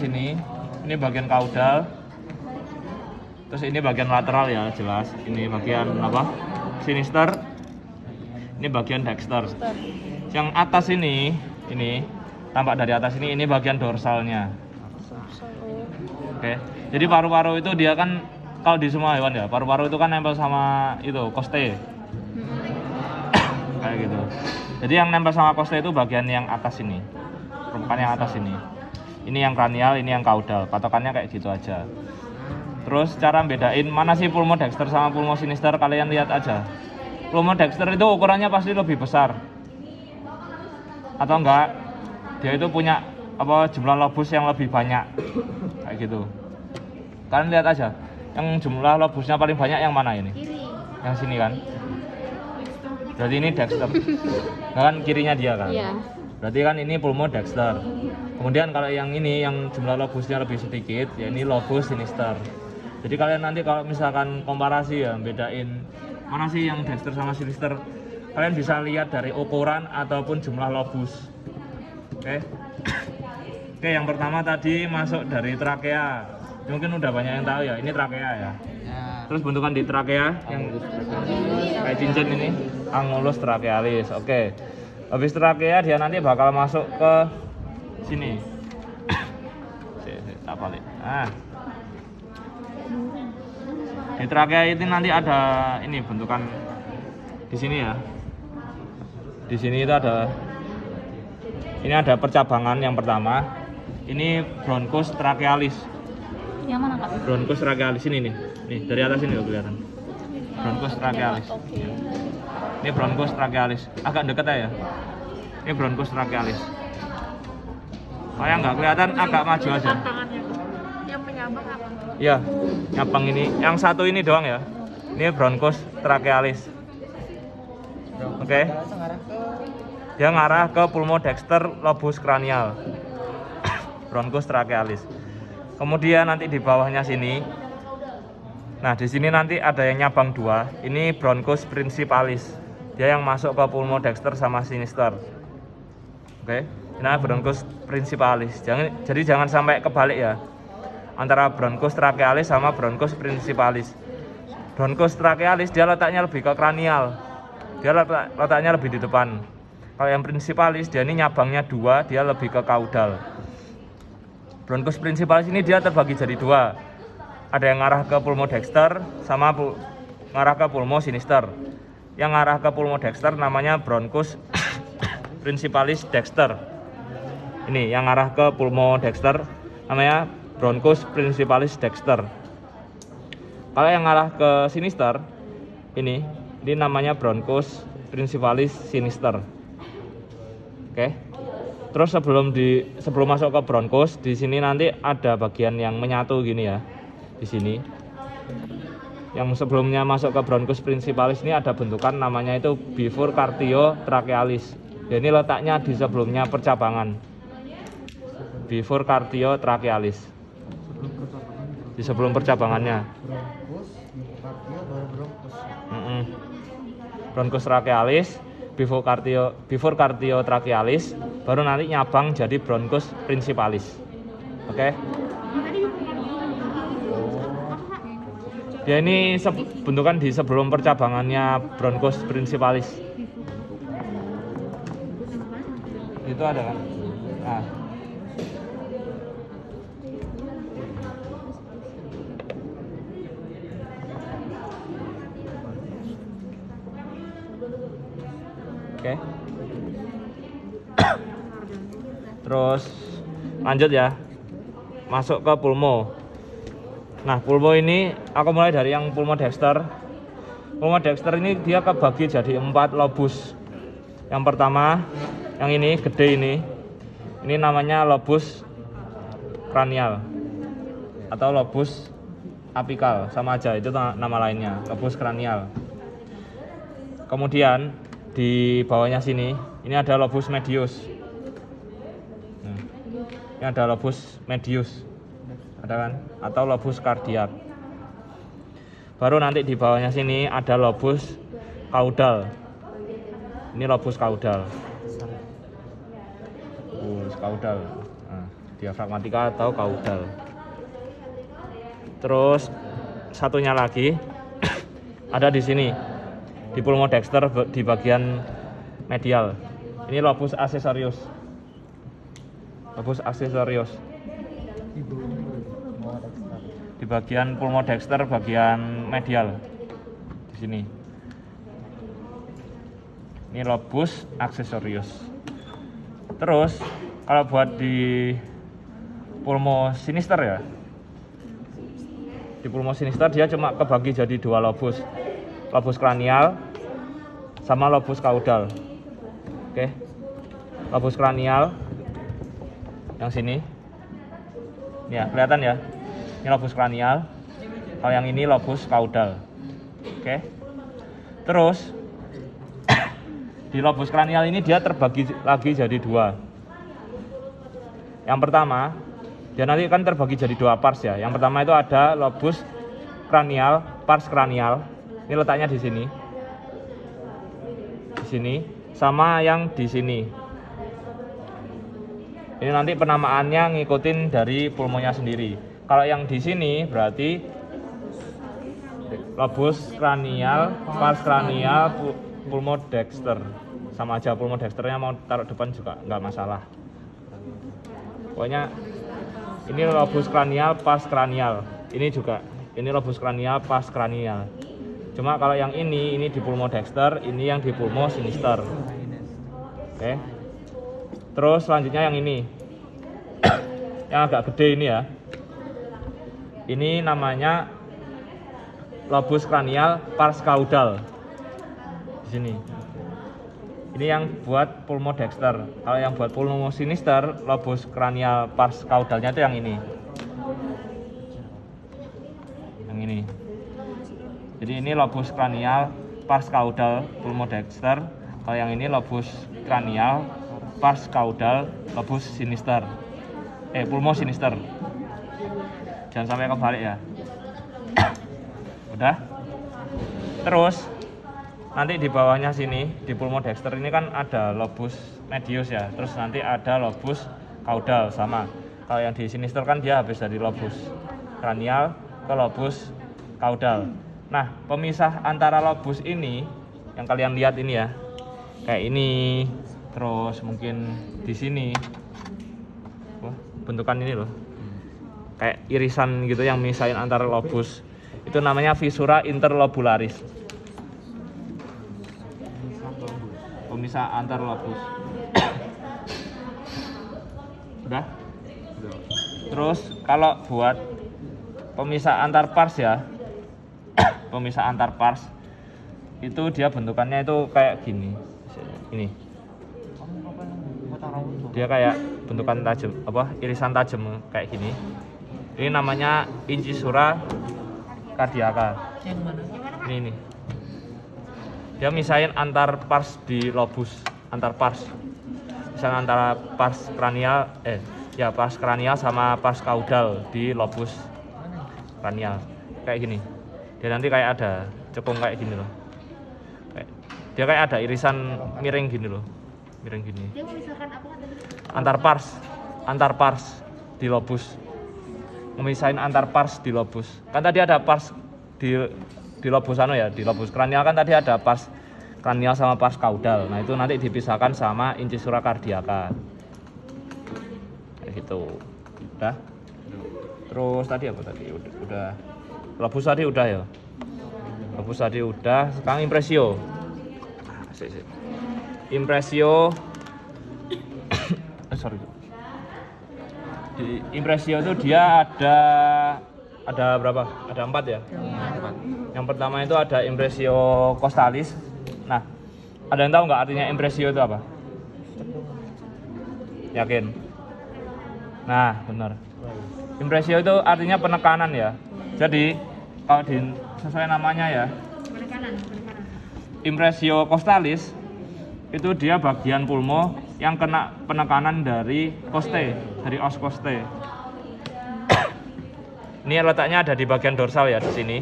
Ini bagian kaudal. Terus ini bagian lateral ya, jelas. Ini bagian apa? Sinister. Ini bagian dexter. Yang atas ini tampak dari atas ini bagian dorsalnya. Oke. Jadi paru-paru itu dia kan kalau di semua hewan ya, paru-paru itu kan nempel sama itu koste. Kayak gitu. Jadi yang nempel sama koste itu bagian yang atas ini. Permukaan yang atas ini. Ini yang kranial, ini yang kaudal. Patokannya kayak gitu aja. Terus cara bedain mana sih pulmodexter sama pulmosinister, kalian lihat aja. Pulmodexter itu ukurannya pasti lebih besar. Atau enggak? Dia itu punya jumlah lobus yang lebih banyak. Kayak gitu. Kalian lihat aja. Yang jumlah lobusnya paling banyak yang mana ini? Kiri. Yang sini kan? Berarti ini dexter. Nah, kan kirinya dia kan? Iya. Berarti kan ini pulmodexter. Kemudian kalau yang ini yang jumlah lobusnya lebih sedikit, ya ini lobus sinister. Jadi kalian nanti kalau misalkan komparasi ya, bedain mana sih yang dexter sama sinister, kalian bisa lihat dari ukuran ataupun jumlah lobus. Oke. Oke, yang pertama tadi masuk dari trakea. Mungkin udah banyak yang tahu ya, ini trakea ya. Terus bentukan di trakea yang kayak cincin ini, angulus trachealis. Oke. Habis trakea dia nanti bakal masuk ke sini. Tak balik. Nah. Di trakea ini nanti ada ini bentukan di sini ya. Di sini itu ada percabangan yang pertama. Ini bronchus trachealis. Yang mana, Kak? Bronchus trachealis ini nih. Nih, dari atas ini loh kelihatan. Bronchus trachealis. Ini bronchus trachealis. Agak dekat ya. Ini bronchus trachealis. Kayak nggak kelihatan, agak maju aja. Yang penyabang apa? Iya, nyabang ini. Yang satu ini doang ya. Ini bronchus trachealis. Oke. Dia ngarah ke pulmodexter lobus cranial. Bronchus trachealis. Kemudian nanti di bawahnya sini. Nah, di sini nanti ada yang nyabang dua. Ini bronchus principalis. Dia yang masuk ke pulmodexter sama sinister. Oke. Ini bronchus principalis. Jadi jangan sampai kebalik ya. Antara bronchus trachealis sama bronchus principalis. Bronchus trachealis dia letaknya lebih ke kranial. Dia letaknya lebih di depan. Kalau yang principalis dia ini nyabangnya dua, dia lebih ke kaudal. Bronchus principalis ini dia terbagi jadi dua. Ada yang ngarah ke pulmodexter sama ngarah ke pulmosinister. Yang ngarah ke pulmodexter namanya bronchus principalis dexter. Ini yang ngarah ke pulmodexter namanya bronchus principalis dexter. Kalau yang ngarah ke sinister ini namanya bronchus principalis sinister. Oke. Terus sebelum masuk ke bronchus, di sini nanti ada bagian yang menyatu gini ya. Di sini. Yang sebelumnya masuk ke bronchus principalis ini ada bentukan namanya itu bifurcatio trachealis. Ya, ini letaknya di sebelumnya percabangan. Bifurcatio trachealis. Di sebelum percabangannya. Bronchus trachealis, bifurcatio trachealis, baru nanti nyabang jadi bronchus principalis. Oke. Ya, ini bentukan di sebelum percabangannya bronchus principalis. Itu ada kan? Nah. Oke. Terus lanjut ya. Masuk ke pulmo. Nah, pulmo ini aku mulai dari yang pulmodexter. Pulmodexter ini dia kebagi jadi 4 lobus. Yang pertama, yang ini gede ini. Ini namanya lobus cranial atau lobus apikal, sama aja itu nama lainnya, lobus cranial. Kemudian di bawahnya sini, ini ada lobus medius. Nah, ini ada lobus medius, ada kan? Atau lobus kardiak. Baru nanti di bawahnya sini ada lobus kaudal. Ini lobus kaudal. Lobus kaudal. Nah, diafragmatika atau kaudal. Terus satunya lagi ada di sini di pulmodexter di bagian medial. Ini lobus accessorius. Lobus accessorius. Di bagian pulmodexter bagian medial. Di sini. Ini lobus accessorius. Terus kalau buat di pulmo sinister ya. Di pulmo sinister dia cuma kebagi jadi dua lobus. Lobus kranial sama lobus kaudal. Oke. Lobus kranial yang sini. Ya, kelihatan ya. Ini lobus kranial. Kalau yang ini lobus kaudal. Oke. Terus di lobus kranial ini dia terbagi lagi jadi dua. Yang pertama, dia nanti kan terbagi jadi dua pars ya. Yang pertama itu ada lobus kranial, pars kranial. Ini letaknya di sini. Di sini sama yang di sini. Ini nanti penamaannya ngikutin dari pulmonya sendiri. Kalau yang di sini berarti lobus kranial, pars kranial, pulmodexter. Sama aja, pulmodexternya mau taruh depan juga nggak masalah. Pokoknya ini lobus kranial, pars kranial. Ini juga, ini lobus kranial, pars kranial. Cuma kalau yang ini di pulmodexter, ini yang di pulmo sinister. Oke. Terus selanjutnya yang ini. Yang agak gede ini ya. Ini namanya lobus kranial, pars kaudal. Di sini. Ini yang buat pulmodexter. Kalau yang buat pulmo sinister, lobus kranial, pars kaudalnya itu yang ini. Yang ini. Jadi ini lobus kranial, pars kaudal, pulmodexter. Kalau yang ini lobus kranial, pars kaudal, lobus sinister. Pulmo sinister. Jangan sampai kebalik ya. Udah. Terus nanti di bawahnya sini di pulmodexter ini kan ada lobus medius ya. Terus nanti ada lobus kaudal sama. Kalau yang di sinister kan dia habis dari lobus kranial ke lobus kaudal. Nah, pemisah antara lobus ini yang kalian lihat ini ya, kayak ini, terus mungkin di sini, wah, bentukan ini loh, kayak irisan gitu yang misahin antara lobus, itu namanya fisura interlobularis. Pemisah antar lobus. Udah? Terus kalau buat pemisah antar pars ya. Pemisah antar pars itu dia bentukannya itu kayak gini. Ini. Dia kayak bentukan tajam, irisan tajam kayak gini. Ini namanya incisura cardiaca. Yang mana? Ini. Dia misahin antar pars di lobus, antar pars. Misalnya antara pars kranial, pars kranial sama pars kaudal di lobus kranial. Kayak gini. Dia nanti kayak ada cekung kayak gini loh. Dia kayak ada irisan miring gini loh. Miring gini. Dia memisahkan apa kan tadi? Antar pars di lobus. Memisahin antar pars di lobus. Kan tadi ada pars di lobus ya, di lobus kranial kan tadi ada pars kranial sama pars kaudal. Nah, itu nanti dipisahkan sama incisura cardiaca. Kayak gitu. Udah? Terus tadi apa tadi? Udah. Lobus tadi udah ya. Lobus tadi udah. Sekarang impresio. Impresio. Sorry. Di impresio itu dia ada berapa? Ada 4 ya? 4. Yang pertama itu ada impresio costalis. Nah, ada yang tahu nggak artinya impresio itu apa? Yakin? Nah, benar. Impresio itu artinya penekanan ya. Jadi kalau sesuai namanya ya, impresio costalis itu dia bagian pulmo yang kena penekanan dari costae, dari os costae. Ini letaknya ada di bagian dorsal ya, di sini.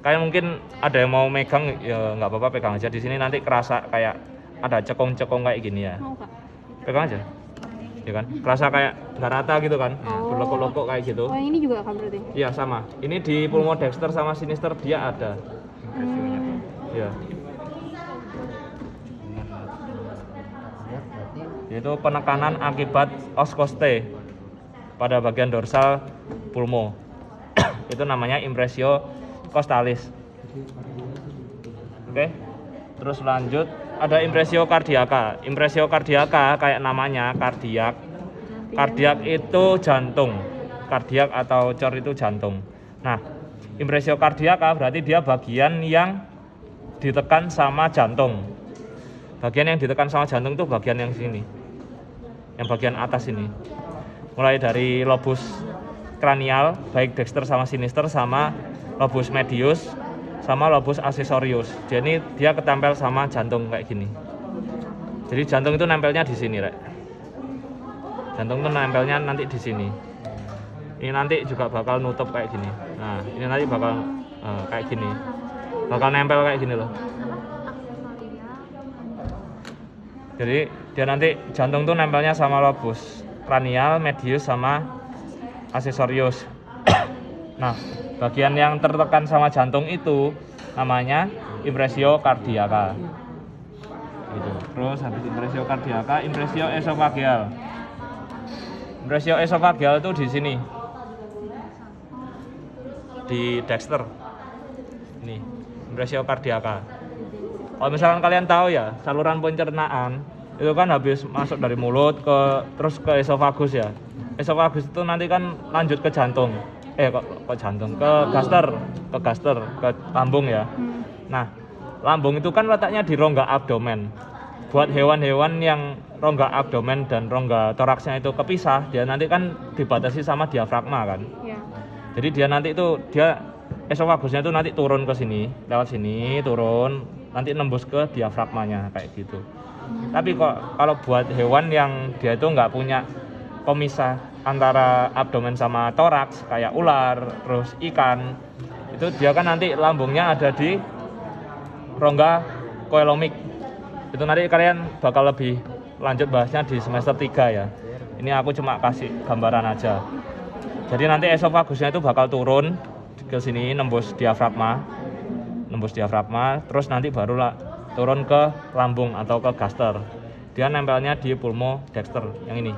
Kayak mungkin ada yang mau megang ya nggak apa-apa, pegang aja. Di sini nanti kerasa kayak ada cekung-cekung kayak gini ya. Mau Kak? Pegang aja. ya kan? Kerasa kayak nggak rata gitu kan, Oh. berlokok-lokok kayak gitu. Oh, yang ini juga kan berarti? Iya sama. Ini di pulmodexter sama sinister dia ada. Ya. Yaitu penekanan akibat oskoste pada bagian dorsal pulmo. Itu namanya impresio costalis. Oke. Terus lanjut ada impresio kardiaka. Impresio kardiaka kayak namanya kardiak. Kardiak itu jantung. Kardiak atau cor itu jantung. Nah, impresio kardiaka berarti dia bagian yang ditekan sama jantung. Bagian yang ditekan sama jantung itu bagian yang sini. Yang bagian atas ini. Mulai dari lobus kranial, baik dexter sama sinister, sama lobus medius, sama lobus accessorius. Jadi dia ketempel sama jantung kayak gini. Jadi jantung itu nempelnya di sini, Rek. Jantung itu nempelnya nanti di sini. Ini nanti juga bakal nutup kayak gini. Nah, ini nanti bakal kayak gini. Bakal nempel kayak gini loh. Jadi dia nanti jantung tuh nempelnya sama lobus kranial, medius sama accessorius. Nah, bagian yang tertekan sama jantung itu namanya impresio kardiaka. Gitu. Terus habis impresio kardiaka, impresio esofageal. Impresio esofageal itu di sini. Di dexter. Ini, impresio kardiaka. Kalau misalkan kalian tahu ya, saluran pencernaan itu kan habis masuk dari mulut terus ke esofagus ya. Esofagus itu nanti kan lanjut ke jantung. Kok jantung? Ke gaster, ke lambung ya. Nah, lambung itu kan letaknya di rongga abdomen. Buat hewan-hewan yang rongga abdomen dan rongga toraksnya itu kepisah, dia nanti kan dibatasi sama diafragma kan. Iya. Jadi dia nanti itu esofagusnya itu nanti turun ke sini, lewat sini turun, nanti nembus ke diafragmanya kayak gitu. Tapi kalau buat hewan yang dia itu nggak punya pemisah antara abdomen sama toraks kayak ular, terus ikan, itu dia kan nanti lambungnya ada di rongga koelomik. Itu nanti kalian bakal lebih lanjut bahasnya di semester 3 ya. Ini aku cuma kasih gambaran aja. Jadi nanti esofagusnya itu bakal turun ke sini nembus diafragma, terus nanti barulah turun ke lambung atau ke gaster. Dia nempelnya di pulmodexter yang ini.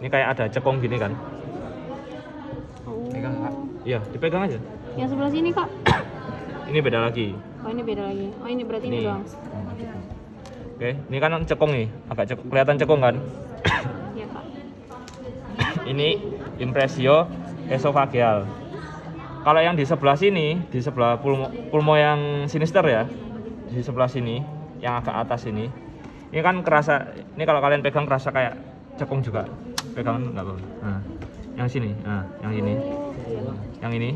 Ini kayak ada cekung gini kan? Pegang, Kak. Iya, dipegang aja. Yang sebelah sini, Kak. Ini beda lagi. Oh, ini beda lagi. Oh, ini berarti ini doang. Oke, ini kan cekung nih, agak kelihatan cekung kan? Iya, Kak. Ini impresio esofageal. Kalau yang di sebelah sini, di sebelah pulmo yang sinister ya, di sebelah sini, yang agak atas ini kan kerasa, ini kalau kalian pegang kerasa kayak cekung juga. Pegangan nggak apa-apa. Nah, yang sini, yang ini, yang ini.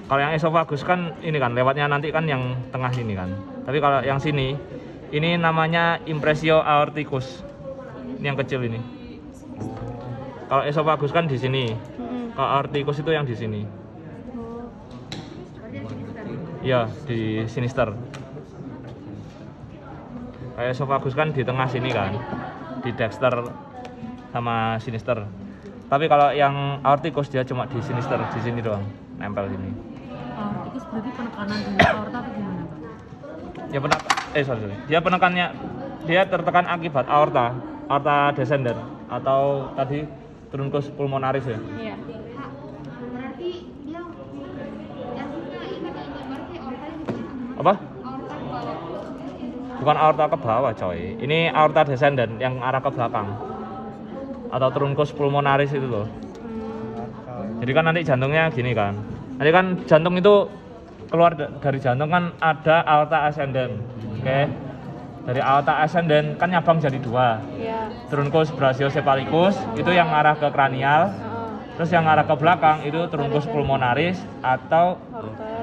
Kalau yang esofagus kan ini kan lewatnya nanti kan yang tengah ini kan. Tapi kalau yang sini, ini namanya impresio aorticus. Ini yang kecil ini. Kalau esofagus kan di sini. Kalau aorticus itu yang di sini. Iya, di sinister. Kayak esofagus kan di tengah sini kan. Di dexter sama sinister. Tapi kalau yang aorticus dia cuma di sinister, di sini doang, nempel sini. Aorticus berarti penekanan di aorta atau gimana, Pak? Ya sorry. Dia penekannya, dia tertekan akibat aorta descendent atau tadi truncus pulmonaris ya. Iya. Berarti dia jantungnya ini berarti aortanya di sini. Apa? Aorta di bawah. Bukan aorta ke bawah coy. Ini aorta descendent yang arah ke belakang. Atau truncus pulmonaris itu loh. Jadi kan nanti jantungnya gini kan. Nanti kan jantung itu keluar dari jantung kan ada aorta ascendent. Oke. Dari aorta ascendent kan nyabang jadi dua. Iya. Truncus brachiocephalicus itu yang arah ke kranial. Terus yang arah ke belakang itu truncus pulmonaris atau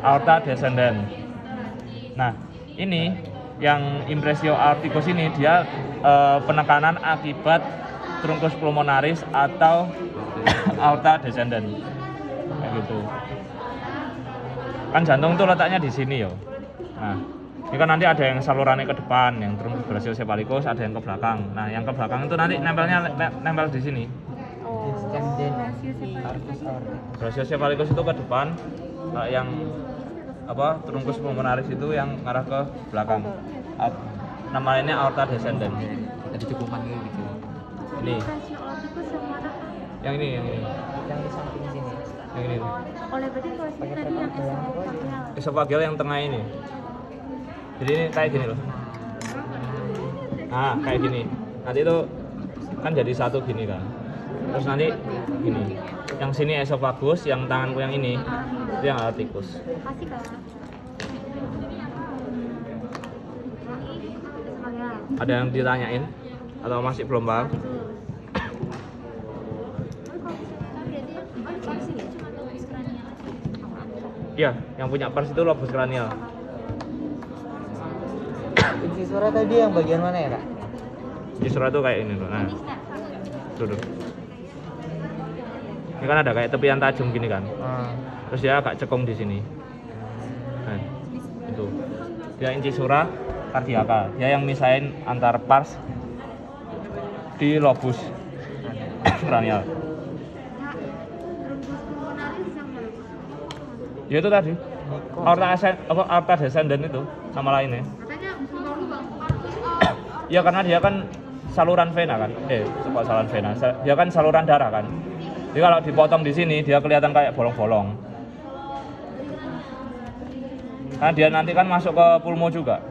aorta descendent. Nah, ini yang impresio aorticus ini dia penekanan akibat truncus pulmonaris atau aorta descendent. Kayak gitu. Kan jantung tuh letaknya di sini yo. Nah, Ini kan nanti ada yang salurannya ke depan, yang truncus brachiocephalicus, ada yang ke belakang. Nah, yang ke belakang itu nanti nempel di sini. Oh. Brachiocephalicus itu ke depan, yang truncus pulmonaris itu yang ngarah ke belakang. Namanya aorta descendens. Jadi cekungan gitu. Ini. Yang ini. Yang di samping sini. Yang ini. Oleh berarti kalau sini tadi yang esophageal. Esophageal yang tengah ini. Jadi ini kayak gini loh. Nah, kayak gini. Nanti itu kan jadi satu gini kan. Terus nanti gini. Yang sini esophagus, yang tanganku yang ini itu yang aorticus. Kasih Kak. Esophageal. Ada yang ditanyain atau masih belum paham? Iya, yang punya pars itu lobus kranial. Kunci suara tadi yang bagian mana ya, Kak? Di surat itu kayak ini loh. Nah, duduk. Ini kan ada kayak tepian tajam gini kan. Terus dia agak cekung di sini. Nah, itu. Dia incisura cardiaca. Dia yang misahin antar pars di lobus kranial. Ya itu tadi. Aorta descendens itu nama lainnya. Katanya lubang-lubang. Ya karena dia kan saluran vena kan. Kok saluran vena. Dia kan saluran darah kan. Jadi kalau dipotong di sini dia kelihatan kayak bolong-bolong. Karena dia nanti kan masuk ke pulmo juga.